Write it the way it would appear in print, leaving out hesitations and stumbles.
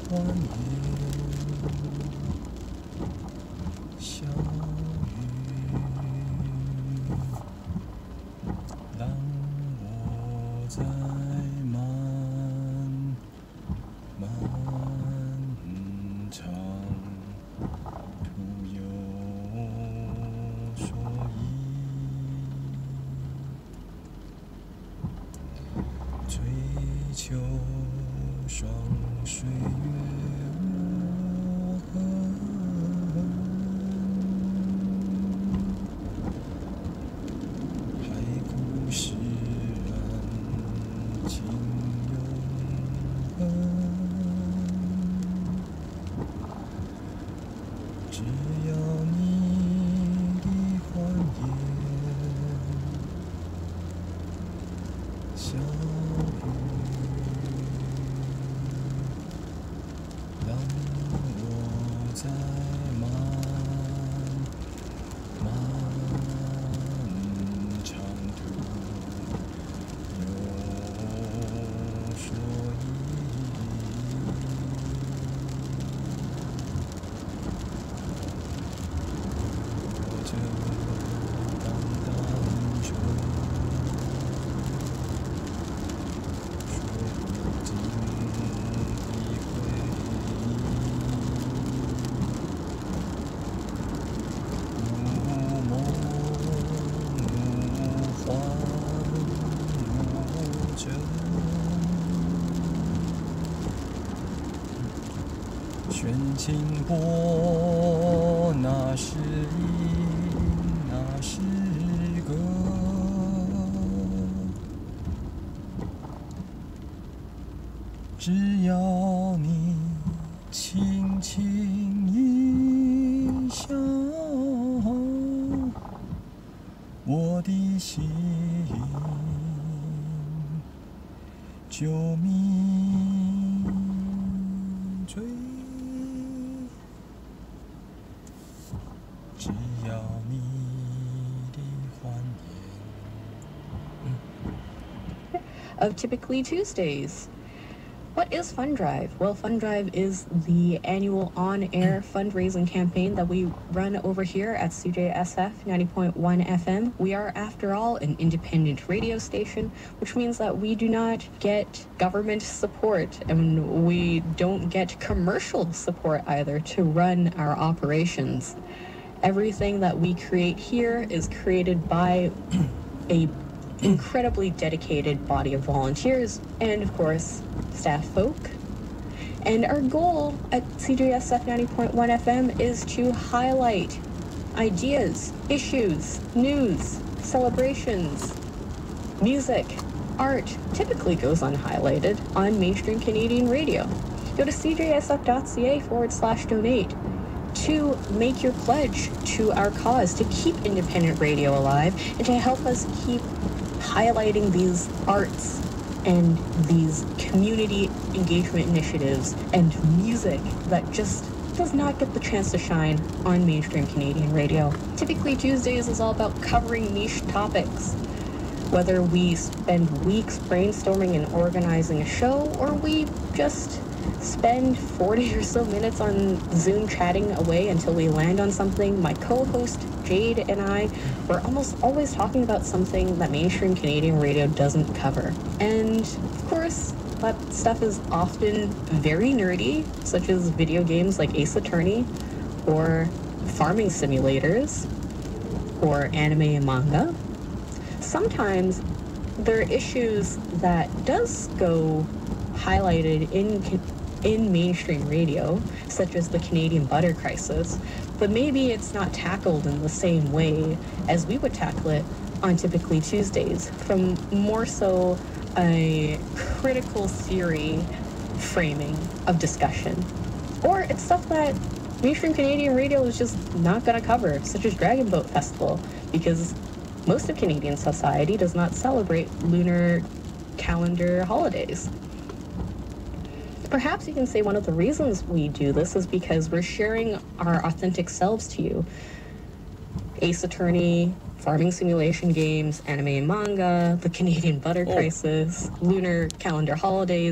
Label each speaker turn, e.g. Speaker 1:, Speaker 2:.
Speaker 1: 欢颜，小雨让我在漫长途有所依，追求双岁月我恨，海枯石烂情永恒。只要你的欢颜，小雨让我在漫长途有所玄清波，那是因，那是果。只要你轻轻一笑，我的心就迷醉。只要你的欢颜。
Speaker 2: Of Typically Tuesdays. What is Fund Drive? Well, Fund Drive is the annual on-air fundraising campaign that we run over here at CJSF 90.1 FM. We are, after all, an independent radio station, which means that we do not get government support and we don't get commercial support either to run our operations. Everything that we create here is created by a incredibly dedicated body of volunteers and, of course, staff folk. And our goal at CJSF 90.1 FM is to highlight ideas, issues, news, celebrations, music, art typically goes unhighlighted on mainstream Canadian radio. Go to cjsf.ca/donate to make your pledge to our cause to keep independent radio alive and to help us keep highlighting these arts and these community engagement initiatives and music that just does not get the chance to shine on mainstream Canadian radio. Typically Tuesdays is all about covering niche topics. Whether we spend weeks brainstorming and organizing a show, or we just spend 40 or so minutes on Zoom chatting away until we land on something, my co-host Jade and I were almost always talking about something that mainstream Canadian radio doesn't cover. And of course, that stuff is often very nerdy, such as video games like Ace Attorney, or farming simulators, or anime and manga. Sometimes there are issues that does go highlighted in mainstream radio, such as the Canadian butter crisis, but maybe it's not tackled in the same way as we would tackle it on Typically Tuesdays, from more so a critical theory framing of discussion. Or it's stuff that mainstream Canadian radio is just not going to cover, such as Dragon Boat Festival, because most of Canadian society does not celebrate lunar calendar holidays. Perhaps you can say one of the reasons we do this is because we're sharing our authentic selves to you. Ace Attorney, farming simulation games, anime and manga, the Canadian butter crisis, lunar calendar holidays.